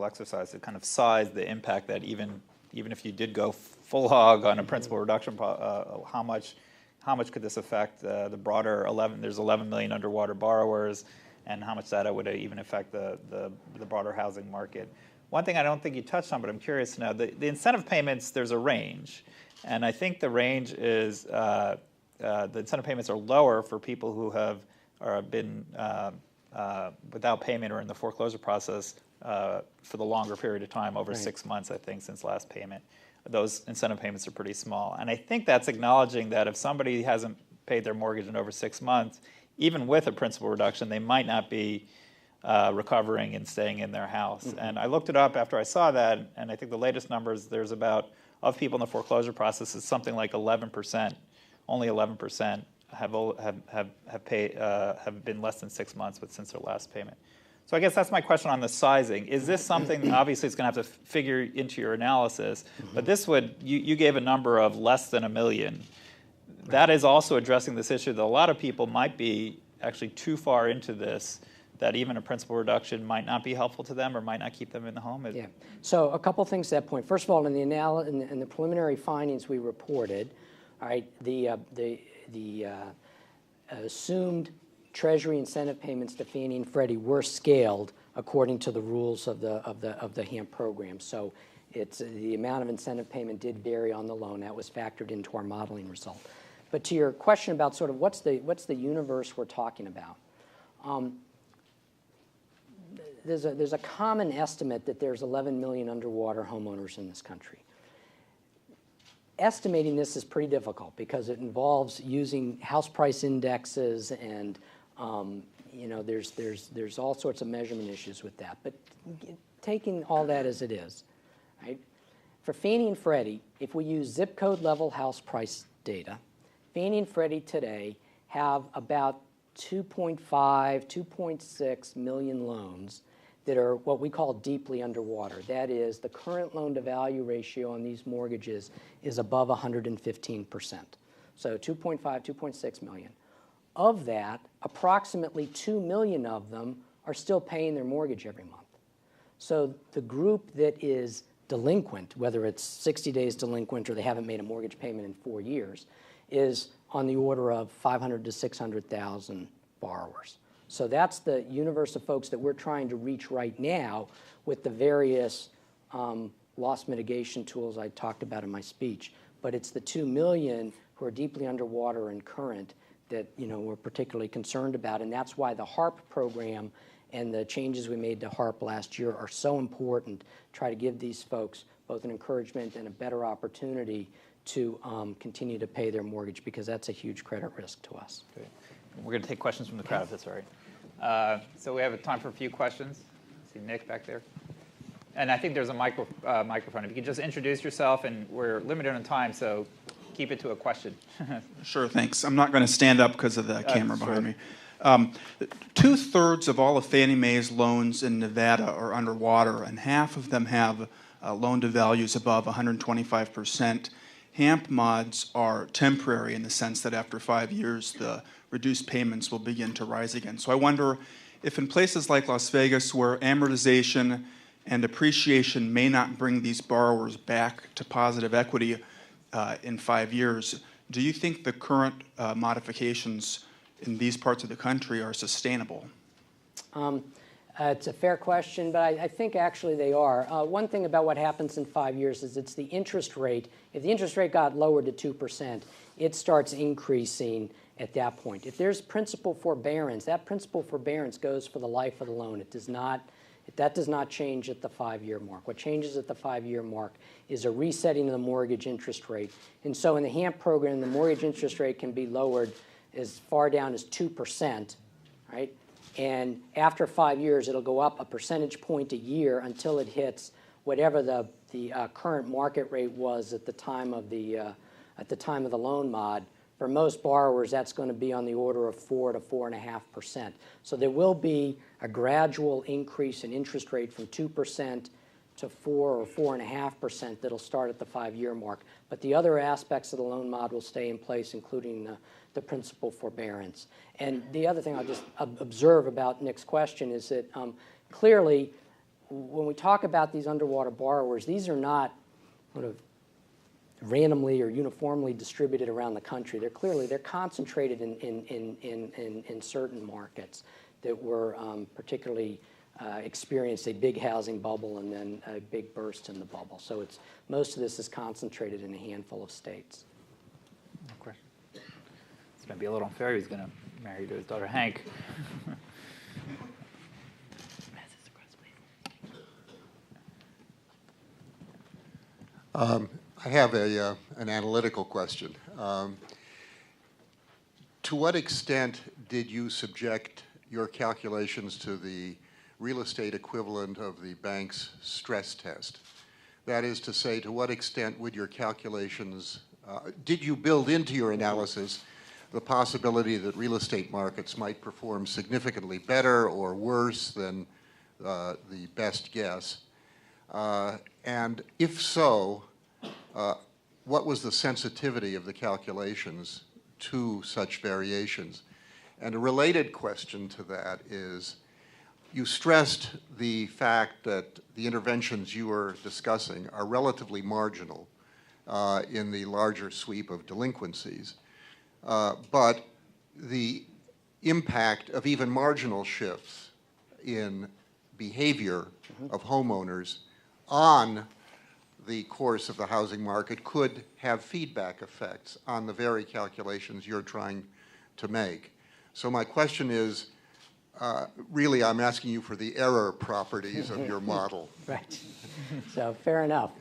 exercise to kind of size the impact that even if you did go full hog on a principal reduction, how much could this affect the broader there's 11 million underwater borrowers, and how much that would even affect the broader housing market. One thing I don't think you touched on, but I'm curious to know, the incentive payments, there's a range. And I think the range is the incentive payments are lower for people who have been without payment or in the foreclosure process for the longer period of time, over 6 months, I think, since last payment. Those incentive payments are pretty small. And I think that's acknowledging that if somebody hasn't paid their mortgage in over 6 months, even with a principal reduction, they might not be recovering and staying in their house. Mm-hmm. And I looked it up after I saw that, and I think the latest numbers, there's about, of people in the foreclosure process, is something like 11%, only 11% have been less than 6 months since their last payment. So I guess that's my question on the sizing. Is this something, obviously it's going to have to figure into your analysis, but this would, you gave a number of less than $1 million. Right. That is also addressing this issue that a lot of people might be actually too far into this, that even a principal reduction might not be helpful to them or might not keep them in the home. Yeah. So a couple things to that point. First of all, in the preliminary findings we reported, all right, the assumed Treasury incentive payments to Fannie and Freddie were scaled according to the rules of the HAMP program. So it's the amount of incentive payment did vary on the loan. That was factored into our modeling result. But to your question about sort of what's the universe we're talking about, there's a common estimate that there's 11 million underwater homeowners in this country. Estimating this is pretty difficult because it involves using house price indexes and there's all sorts of measurement issues with that. But taking all that as it is, right? For Fannie and Freddie, if we use zip code level house price data, Fannie and Freddie today have about 2.5, 2.6 million loans that are what we call deeply underwater. That is, the current loan-to-value ratio on these mortgages is above 115%. So 2.5, 2.6 million. Of that, approximately 2 million of them are still paying their mortgage every month. So the group that is delinquent, whether it's 60 days delinquent or they haven't made a mortgage payment in 4 years, is on the order of 500 to 600,000 borrowers. So that's the universe of folks that we're trying to reach right now with the various loss mitigation tools I talked about in my speech. But it's the 2 million who are deeply underwater and current that we're particularly concerned about, and that's why the HARP program and the changes we made to HARP last year are so important. Try to give these folks both an encouragement and a better opportunity to continue to pay their mortgage, because that's a huge credit risk to us. Great. We're going to take questions from the crowd, if that's all right. So we have time for a few questions. I see Nick back there. And I think there's a microphone. If you could just introduce yourself, and we're limited on time, so keep it to a question. Sure, thanks. I'm not going to stand up because of the camera behind me. 2/3 of all of Fannie Mae's loans in Nevada are underwater, and half of them have loan-to-values above 125%. HAMP mods are temporary in the sense that after 5 years, the reduced payments will begin to rise again. So I wonder if in places like Las Vegas, where amortization and appreciation may not bring these borrowers back to positive equity in 5 years, do you think the current modifications in these parts of the country are sustainable? It's a fair question, but I think actually they are. One thing about what happens in 5 years is it's the interest rate. If the interest rate got lowered to 2%, it starts increasing at that point. If there's principal forbearance, that principal forbearance goes for the life of the loan. That does not change at the 5-year mark. What changes at the 5-year mark is a resetting of the mortgage interest rate. And so in the HAMP program, the mortgage interest rate can be lowered as far down as 2%, right? And after 5 years, it'll go up a percentage point a year until it hits whatever the current market rate was at the time of the loan mod. For most borrowers, that's going to be on the order of 4 to 4.5%. So there will be a gradual increase in interest rate from 2% to 4 or 4.5% that'll start at the 5-year mark. But the other aspects of the loan mod will stay in place, including the principal forbearance. And the other thing I'll just observe about Nick's question is that clearly, when we talk about these underwater borrowers, these are not sort of randomly or uniformly distributed around the country. They're concentrated in certain markets that were particularly experienced a big housing bubble and then a big burst in the bubble. So most of this is concentrated in a handful of states. No question. It's going to be a little unfair. He's going to marry to his daughter Hank. I have an analytical question. To what extent did you subject your calculations to the real estate equivalent of the bank's stress test? That is to say, to what extent would your calculations, did you build into your analysis the possibility that real estate markets might perform significantly better or worse than the best guess? And if so, what was the sensitivity of the calculations to such variations? And a related question to that is, you stressed the fact that the interventions you were discussing are relatively marginal in the larger sweep of delinquencies. But the impact of even marginal shifts in behavior of homeowners on the course of the housing market could have feedback effects on the very calculations you're trying to make. So my question is, really, I'm asking you for the error properties of your model. Right. So fair enough.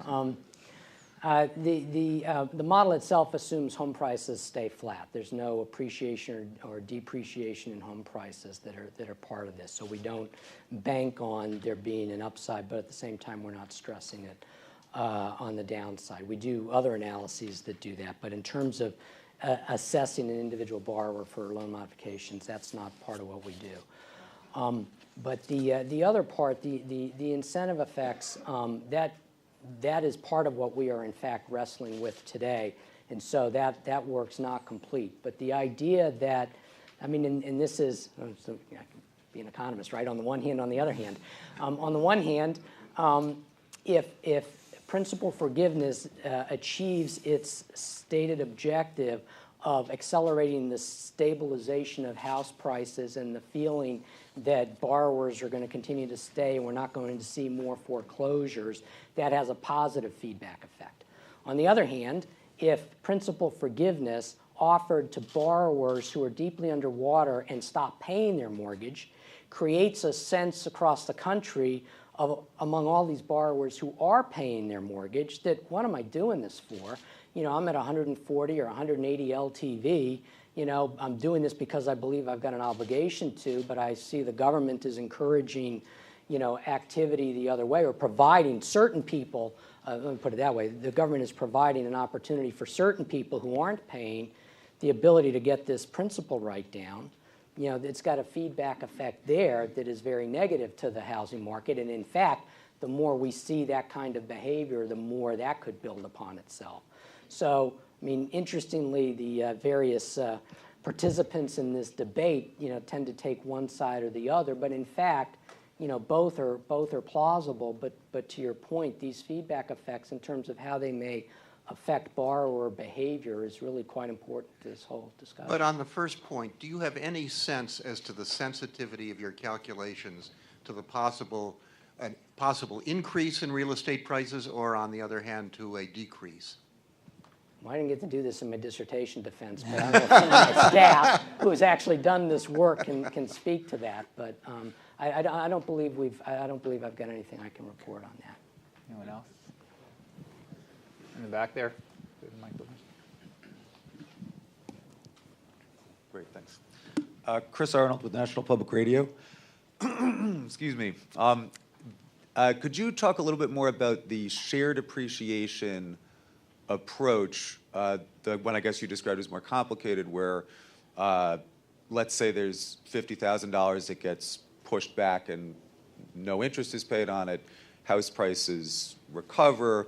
The model itself assumes home prices stay flat. There's no appreciation or depreciation in home prices that are part of this. So we don't bank on there being an upside, but at the same time, we're not stressing it on the downside. We do other analyses that do that, but in terms of assessing an individual borrower for loan modifications, that's not part of what we do. But the other part, the incentive effects, that is part of what we are in fact wrestling with today, and so that work's not complete. But the idea that, I mean, and this is, so I can be an economist, right? On the one hand, on the other hand, on the one hand, if principal forgiveness achieves its stated objective of accelerating the stabilization of house prices and the feeling that borrowers are going to continue to stay and we're not going to see more foreclosures, that has a positive feedback effect. On the other hand, if principal forgiveness offered to borrowers who are deeply underwater and stop paying their mortgage creates a sense across the country of, among all these borrowers who are paying their mortgage, that what am I doing this for? You know, I'm at 140 or 180 LTV. You know, I'm doing this because I believe I've got an obligation to, but I see the government is encouraging, you know, activity the other way, or providing certain people, let me put it that way, the government is providing an opportunity for certain people who aren't paying the ability to get this principal right down. You know, it's got a feedback effect there that is very negative to the housing market. And in fact, the more we see that kind of behavior, the more that could build upon itself. So, I mean, interestingly, the various participants in this debate, you know, tend to take one side or the other. But in fact, you know, both are plausible. But to your point, these feedback effects in terms of how they may affect borrower behavior is really quite important to this whole discussion. But on the first point, do you have any sense as to the sensitivity of your calculations to the possible increase in real estate prices, or on the other hand, to a decrease? Well, I didn't get to do this in my dissertation defense, but I know some of my staff who has actually done this work can speak to that. But I don't believe I've got anything I can report on that. Anyone else? In the back there. Great, thanks. Chris Arnold with National Public Radio. Excuse me. Could you talk a little bit more about the shared appreciation approach, the one I guess you described as more complicated, where let's say there's $50,000 that gets pushed back and no interest is paid on it, house prices recover,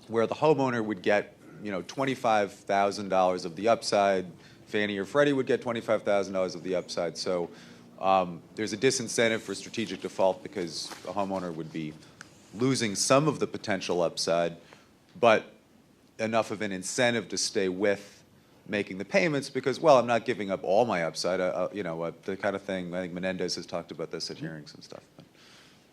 where the homeowner would get, you know, $25,000 of the upside, Fannie or Freddie would get $25,000 of the upside. So there's a disincentive for strategic default because the homeowner would be losing some of the potential upside, but enough of an incentive to stay with making the payments because, well, I'm not giving up all my upside, you know, the kind of thing. I think Menendez has talked about this at hearings and stuff.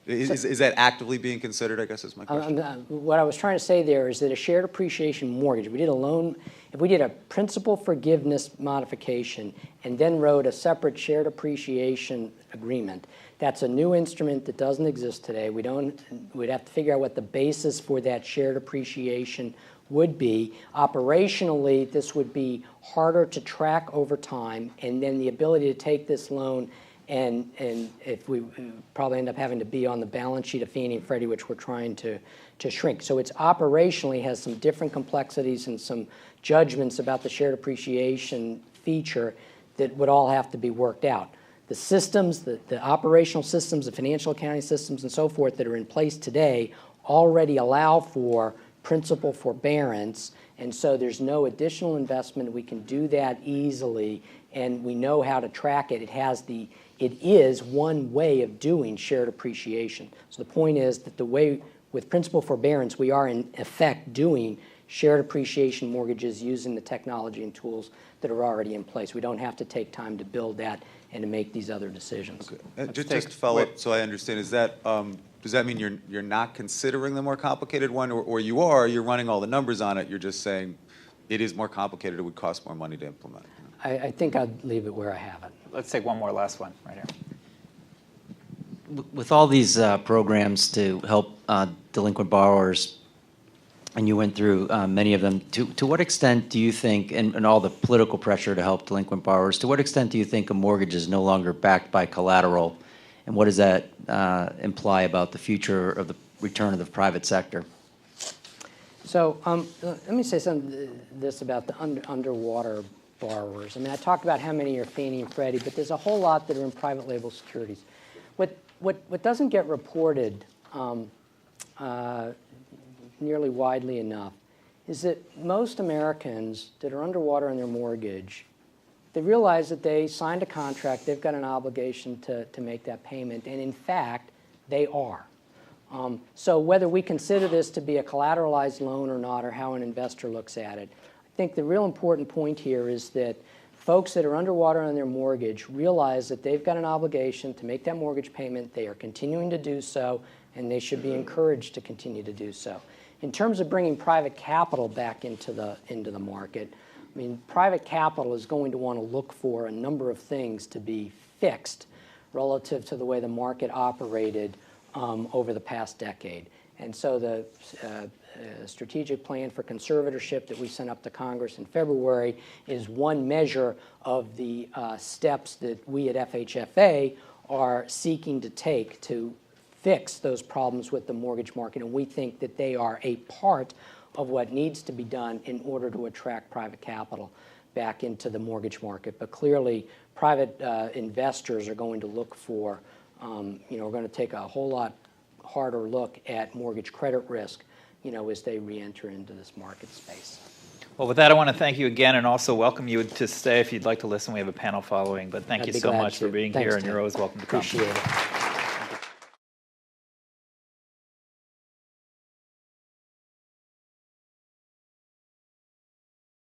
Is that actively being considered, I guess, is my question. What I was trying to say there is that a shared appreciation mortgage, if we did a principal forgiveness modification and then wrote a separate shared appreciation agreement, that's a new instrument that doesn't exist today. We'd have to figure out what the basis for that shared appreciation would be. Operationally, this would be harder to track over time, and then the ability to take this loan and if we probably end up having to be on the balance sheet of Fannie and Freddie, which we're trying to shrink. So it's operationally has some different complexities and some judgments about the shared appreciation feature that would all have to be worked out. The systems, the operational systems, the financial accounting systems and so forth that are in place today already allow for principal forbearance, and so there's no additional investment. We can do that easily, and we know how to track it. It is one way of doing shared appreciation. So the point is that the way with principal forbearance, we are in effect doing shared appreciation mortgages using the technology and tools that are already in place. We don't have to take time to build that and to make these other decisions. Okay. Just to follow up, so I understand, is that does that mean you're not considering the more complicated one, or you're running all the numbers on it, you're just saying it is more complicated, it would cost more money to implement? I think I'd leave it where I have it. Let's take one more last one right here. With all these programs to help delinquent borrowers, and you went through many of them, to what extent do you think, and all the political pressure to help delinquent borrowers, to what extent do you think a mortgage is no longer backed by collateral, and what does that imply about the future of the return of the private sector? So let me say this about the underwater borrowers. I mean, I talked about how many are Fannie and Freddie, but there's a whole lot that are in private label securities. What doesn't get reported nearly widely enough is that most Americans that are underwater on their mortgage, they realize that they signed a contract, they've got an obligation to make that payment, and in fact, they are. So whether we consider this to be a collateralized loan or not, or how an investor looks at it, I think the real important point here is that folks that are underwater on their mortgage realize that they've got an obligation to make that mortgage payment. They are continuing to do so, and they should be encouraged to continue to do so. In terms of bringing private capital back into the market, I mean, private capital is going to want to look for a number of things to be fixed relative to the way the market operated over the past decade. And so the strategic plan for conservatorship that we sent up to Congress in February is one measure of the steps that we at FHFA are seeking to take to fix those problems with the mortgage market, and we think that they are a part of what needs to be done in order to attract private capital back into the mortgage market. But clearly, private investors are going to look for, are going to take a whole lot harder look at mortgage credit risk, as they re-enter into this market space. Well, with that, I want to thank you again and also welcome you to stay if you'd like to listen. We have a panel following, but thank you so much for being here, and you're always welcome to come. Appreciate it.